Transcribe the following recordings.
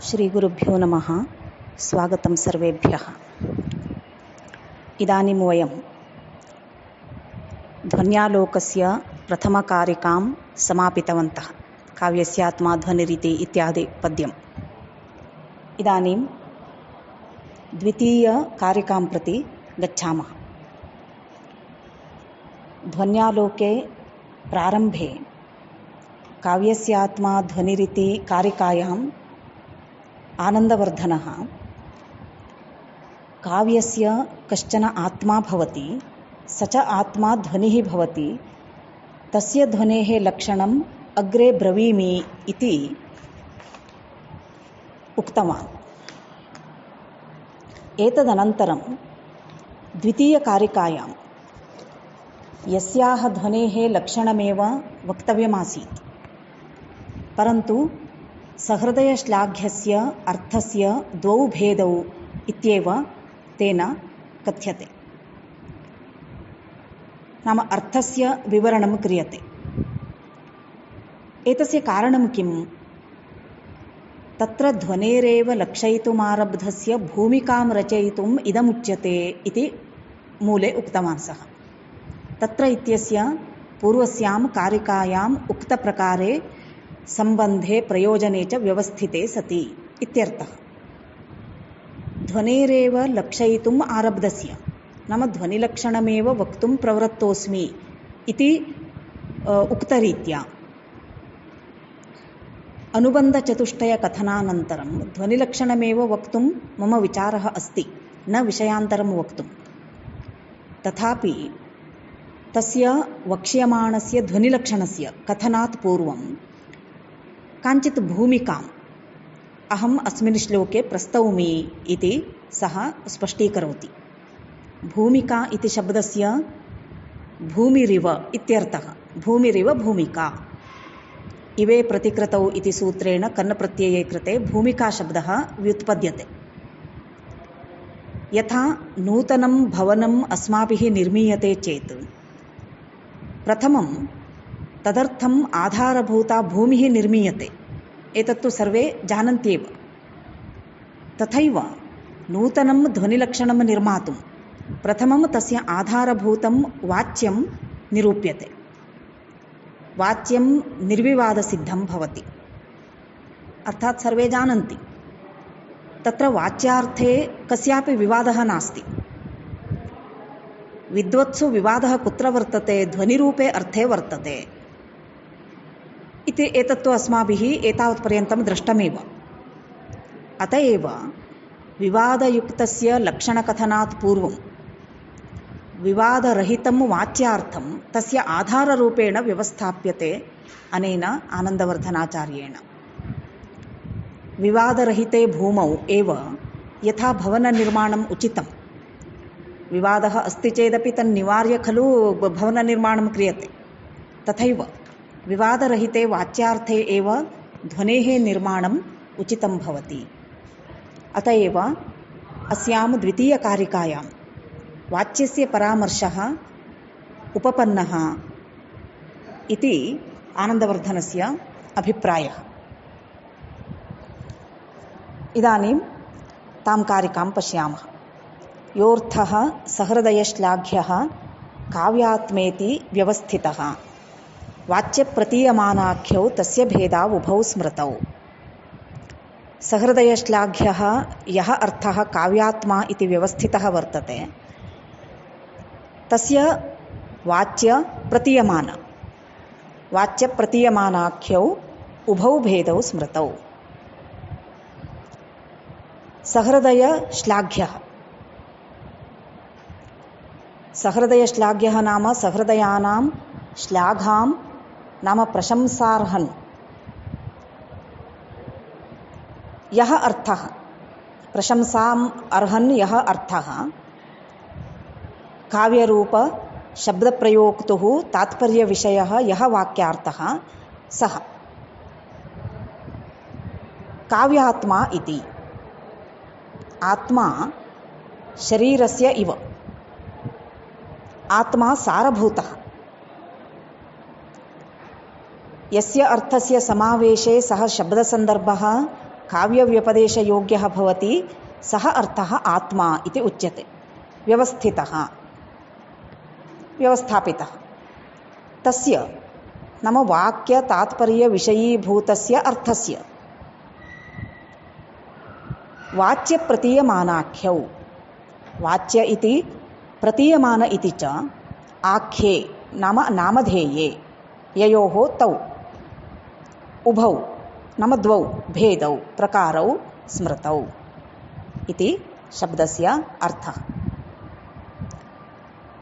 श्रीगुरुभ्यो नमः। स्वागतं सर्वेभ्यः। इदानीं वयं ध्वन्यालोकस्य प्रथमकारिकां समापितवन्तः। काव्यस्यात्मा ध्वनिरिति इत्यादि पद्यम्। इदानीं द्वितीयकारिकां प्रति गच्छामः। ध्वन्यालोके प्रारम्भे काव्यस्यात्मा ध्वनिरिति कारिकायाम् आनन्दवर्धनः काव्यस्य कश्चन आत्मा भवति, स च आत्मा ध्वनिः भवति, तस्य ध्वनेः लक्षणम् अग्रे ब्रवीमि इति उक्तवान्। एतदनन्तरं द्वितीयकारिकायां यस्याः ध्वनेः लक्षणमेव वक्तव्यमासीत्, परन्तु सहृदयश्लाघ्यस्य अर्थस्य द्वौ भेदौ इत्येव तेन कथ्यते। नाम अर्थस्य विवरणं क्रियते। एतस्य कारणं किम्? तत्र ध्वनेरेव लक्षयितुमारब्धस्य भूमिकां रचयितुम् इदमुच्यते इति मूले उक्तवान् सः। तत्र इत्यस्य पूर्वस्यां कारिकायाम् उक्तप्रकारे सम्बन्धे प्रयोजने च व्यवस्थिते सति इत्यर्थः। ध्वनेरेव लक्षयितुम् आरब्धस्य, नाम ध्वनिलक्षणमेव वक्तुं प्रवृत्तोऽस्मि इति उक्तरीत्या अनुबन्धचतुष्टयकथनानन्तरं ध्वनिलक्षणमेव वक्तुं मम विचारः अस्ति, न विषयान्तरं वक्तुं। तथापि तस्य वक्ष्यमाणस्य ध्वनिलक्षणस्य कथनात् पूर्वं काञ्चित् भूमिकाम् अहम् अस्मिन् श्लोके प्रस्तौमि इति सः स्पष्टीकरोति। भूमिका इति शब्दस्य भूमिरिव इत्यर्थः। भूमिरिव भूमिका। इवे प्रतिकृतौ इति सूत्रेण कन्नप्रत्यये कृते भूमिकाशब्दः व्युत्पद्यते। यथा नूतनं भवनम् अस्माभिः निर्मीयते चेत् प्रथमं तदर्थम् आधारभूता भूमिः निर्मीयते। एतत्तु सर्वे जानन्त्येव। तथैव नूतनं ध्वनिलक्षणं निर्मातुं प्रथमं तस्य आधारभूतं वाच्यं निरूप्यते। वाच्यं निर्विवादसिद्धं भवति। अर्थात् सर्वे जानन्ति, तत्र वाच्यार्थे कस्यापि विवादः नास्ति। विद्वत्सु विवादः कुत्र वर्तते? ध्वनिरूपे अर्थे वर्तते इति एतत्तु अस्माभिः एतावत्पर्यन्तं दृष्टमेव। अत एव विवादयुक्तस्य लक्षणकथनात् पूर्वं विवादरहितं वाच्यार्थं तस्य आधाररूपेण व्यवस्थाप्यते अनेन आनन्दवर्धनाचार्येण। विवादरहिते भूमौ एव यथा भवननिर्माणम् उचितं, विवादः अस्ति चेदपि तन्निवार्य खलु भवननिर्माणं क्रियते, तथैव विवादरहिते वाच्यार्थे एव ध्वनेः निर्माणम् उचितं भवति। अत एव अस्यां द्वितीयकारिकायां वाच्यस्य परामर्शः उपपन्नः इति आनन्दवर्धनस्य अभिप्रायः। इदानीं तां कारिकां पश्यामः। योऽर्थः सहृदयश्लाघ्यः काव्यात्मेति व्यवस्थितः, वाच्यप्रतीयमानाख्यौ तस्य भेदा उभौ स्मृतौ। सहृदयश्लाघ्यः यः अर्थः काव्यात्मा इति व्यवस्थितः वर्तते, तस्य वाच्यप्रतीयमानाख्यौ उभौ भेदौ स्मृतौ। सहृदयश्लाघ्यः, सहृदयश्लाघ्यः नाम सहृदयानां श्लाघां नाम प्रशंसार्हन् यः अर्थः, प्रशंसाम् अर्हन् यः अर्थः काव्यरूप शब्दप्रयोक्तुः तात्पर्यविषयः यः वाक्यार्थः सः काव्यात्मा इति। आत्मा शरीरस्य इव, आत्मा सारभूतः। यस्य अर्थस्य समावेशे सः शब्दसन्दर्भः काव्यव्यपदेशयोग्यः भवति सः अर्थः आत्मा इति उच्यते। व्यवस्थितः, व्यवस्थापितः, तस्य नाम वाक्यतात्पर्यविषयीभूतस्य अर्थस्य वाच्यप्रतीयमानाख्यौ, वाच्य इति प्रतीयमान इति च आख्ये नाम नामधेये ययोः तौ उभौ नाम द्वौ भेदौ प्रकारौ स्मृतौ इति शब्दस्य अर्थः।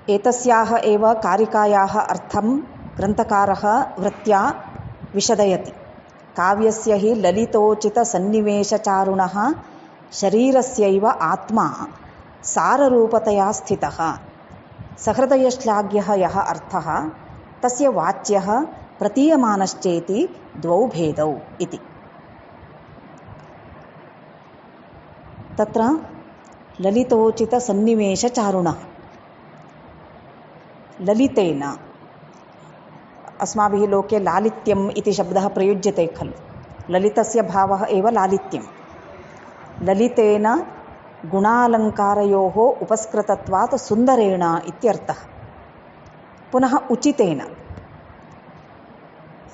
एतस्याः एव कारिकायाः अर्थं ग्रन्थकारः वृत्त्या विशदयति। काव्यस्य हि ललितोचितसन्निवेशचारुणः शरीरस्यैव आत्मा साररूपतया स्थितः, सहृदयश्लाघ्यः यः अर्थः तस्य वाच्यः प्रतीयमानश्चेति द्वौ भेदौ इति। तत्र ललितोचितसन्निवेशचारुणः, ललितेन, अस्माभिः लोके लालित्यम् इति शब्दः प्रयुज्यते खलु। ललितस्य भावः एव लालित्यं। ललितेन गुणालङ्कारयोः उपस्कृतत्वात् सुन्दरेण इत्यर्थः। पुनः उचितेन,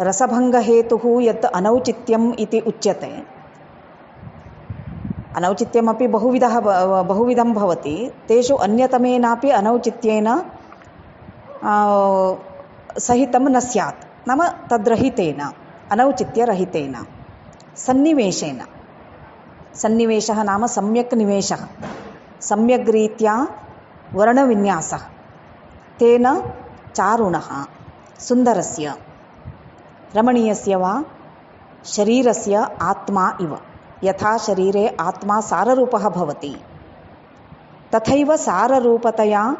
रसभङ्गहेतुः यत् अनौचित्यम् इति उच्यते। अनौचित्यमपि बहुविधं भवति। तेषु अन्यतमेनापि अनौचित्येन सहितं न स्यात्, नाम तद्रहितेन, अनौचित्यरहितेन। सन्निवेशेन, सन्निवेशः नाम सम्यक् निवेशः, सम्यग्रीत्या वर्णविन्यासः, तेन चारुणः सुन्दरस्य रमणीयस्य वा शरीरस्य आत्मा इव, यथा शरीरे आत्मा साररूपः भवति तथैव साररूपतया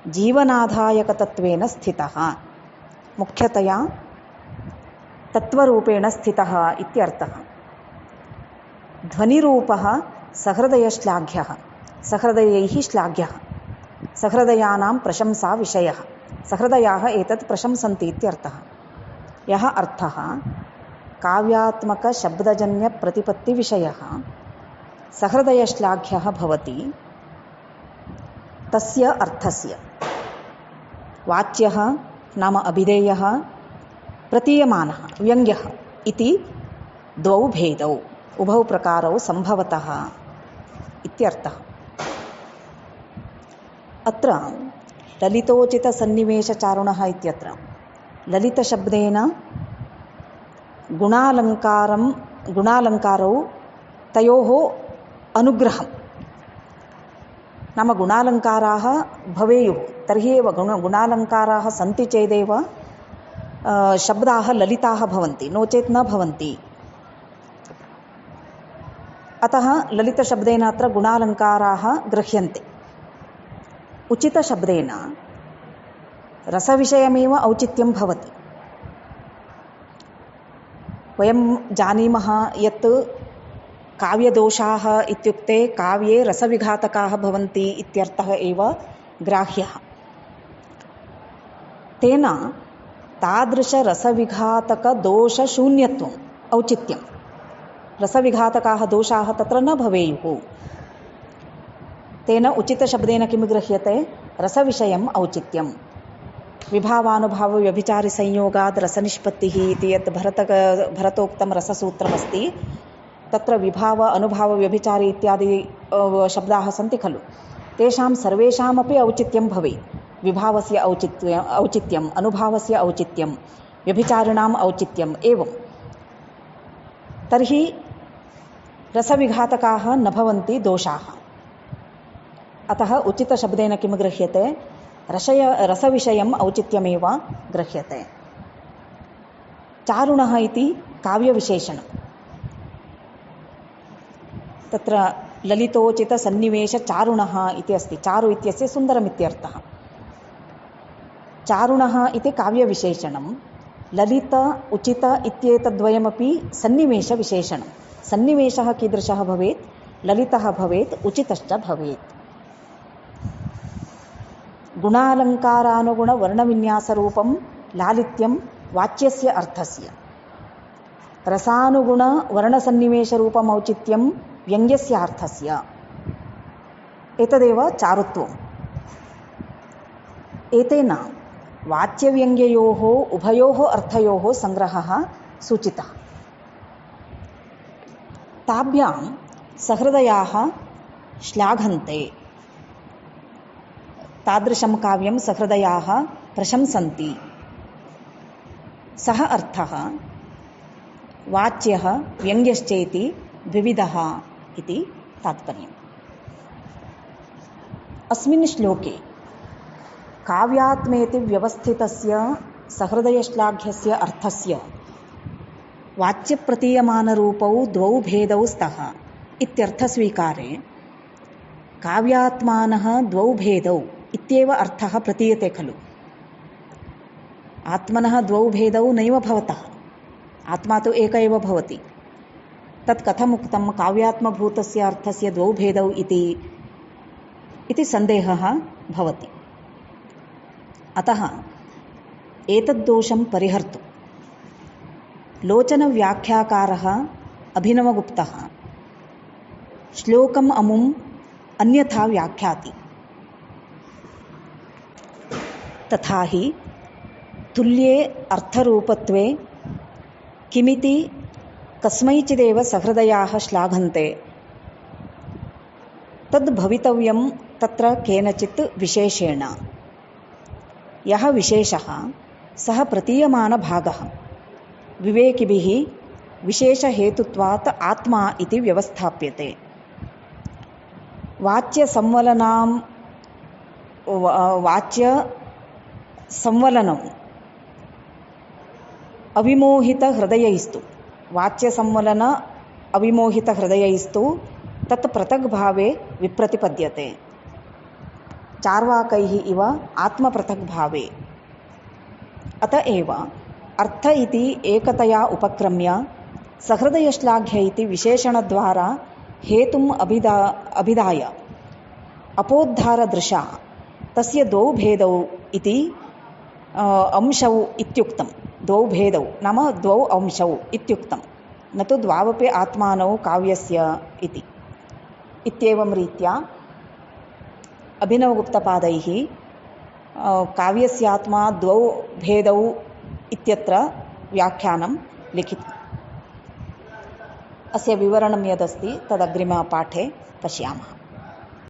जीवनाधायकतत्वेन स्थितः, मुख्यतया तत्त्वरूपेण स्थितः इत्यर्थः। ध्वनिरूपः सहृदयश्लाघ्यः, सहृदयैः श्लाघ्यः, सहृदयानां प्रशंसा विषयः, सहृदयाः एतत् प्रशंसन्ति इत्यर्थः। यः अर्थः काव्यात्मकशब्दजन्यप्रतिपत्तिविषयः सहृदयश्लाघ्यः भवति, तस्य अर्थस्य वाच्यः नाम अभिधेयः, प्रतीयमानः व्यङ्ग्यः इति द्वौ भेदौ, उभौ प्रकारौ सम्भवतः इत्यर्थः। अत्र ललितोचितसन्निवेशचारुणः इत्यत्र ललितशब्देन गुणालङ्कारौ तयोः अनुग्रहं, नाम गुणालङ्काराः भवेयुः, तर्हि एव गुणालङ्काराः सन्ति चेदेव शब्दाः ललिताः भवन्ति, नो चेत् न भवन्ति। अतः ललितशब्देन अत्र गुणालङ्काराः गृह्यन्ते। उचितशब्देन रसविषयमेव औचित्यं भवति। वयं जानीमः यत् काव्यदोषाः इत्युक्ते काव्ये रसविघातकाः भवन्ति इत्यर्थः एव ग्राह्यः। तेन तादृशरसविघातकदोषशून्यत्वम् औचित्यं, रसविघातकाः दोषाः तत्र न भवेयुः। तेन उचितशब्देन किं गृह्यते? रसविषयम् औचित्यं। विभावानुभावव्यभिचारिसंयोगाद् रसनिष्पत्तिः इति यत् भरतोक्तं रससूत्रमस्ति, तत्र विभाव अनुभाव व्यभिचारी इत्यादि शब्दाः सन्ति खलु, तेषां सर्वेषामपि औचित्यं भवेत्। विभावस्य औचित्यम्, अनुभावस्य औचित्यं, व्यभिचारिणाम् औचित्यम् एवं। तर्हि रसविघातकाः न भवन्ति दोषाः। अतः उचितशब्देन किं गृह्यते? रसविषयम् औचित्यमेव गृह्यते। चारुणः इति काव्यविशेषणं। तत्र ललितोचितसन्निवेशचारुणः इति अस्ति। चारु इत्यस्य सुन्दरमित्यर्थः। चारुणः इति काव्यविशेषणं, ललित उचित इत्येतद्वयमपि सन्निवेशविशेषणं। सन्निवेशः कीदृशः भवेत्? ललितः भवेत्, उचितश्च भवेत्। गुणालङ्कारानुगुणवर्णविन्यासरूपं लालित्यं वाच्यस्य अर्थस्य। रसानुगुणवर्णसन्निवेशरूपमौचित्यं व्यङ्ग्यस्यार्थस्य। एतदेव चारुत्वम्। एतेन वाच्यव्यङ्ग्ययोः उभयोः अर्थयोः सङ्ग्रहः सूचितः। ताभ्यां सहृदयाः श्लाघन्ते। तादृशं काव्यं सहृदयाः प्रशंसन्ति। सः अर्थः वाच्यः व्यङ्ग्यश्चेति द्विविधः इति तात्पर्यम्। अस्मिन् श्लोके काव्यात्मेति व्यवस्थितस्य सहृदयश्लाघ्यस्य अर्थस्य वाच्यप्रतीयमानरूपौ द्वौ भेदौ स्तः इत्यर्थस्वीकारे काव्यात्मानः द्वौ भेदौ इत्येव अर्थः प्रतीयते खलु। आत्मनः द्वौ भेदौ नैव भवतः, आत्मा तु एक एव भवति। तत् कथमुक्तं काव्यात्मभूतस्य अर्थस्य द्वौ भेदौ इति सन्देहः भवति। अतः एतद्दोषं परिहर्तुं लोचनव्याख्याकारः अभिनवगुप्तः श्लोकम् अमुम् अन्यथा व्याख्याति। तथा हि तुल्ये अर्थरूपत्वे किमिति कस्मैचिदेव सहृदयाः श्लाघन्ते तद् भवितव्यं तत्र केनचित् विशेषेण। यः विशेषः सः प्रतीयमानभागः विवेकिभिः विशेषहेतुत्वात् आत्मा इति व्यवस्थाप्यते। वाच्यसंवलनम् अविमोहितहृदयैस्तु वाच्यसंवलन अविमोहितहृदयैस्तु तत् पृथग्भावे विप्रतिपद्यते चार्वाकैः इव आत्मपृथग्भावे। अत एव अर्थ इति एकतया उपक्रम्य सहृदयश्लाघ्य इति विशेषणद्वारा हेतुम् अभिधाय अपोद्धारदृशा तस्य द्वौ भेदौ इति अंशौ इत्युक्तं। द्वौ भेदौ नाम द्वौ अंशौ इत्युक्तं, न तु द्वावपि आत्मानौ काव्यस्य इति। इत्येवं रीत्या अभिनवगुप्तपादैः काव्यस्यात्मा द्वौ भेदौ इत्यत्र व्याख्यानं लिखितम्। अस्य विवरणं यदस्ति तदग्रिमपाठे पश्यामः।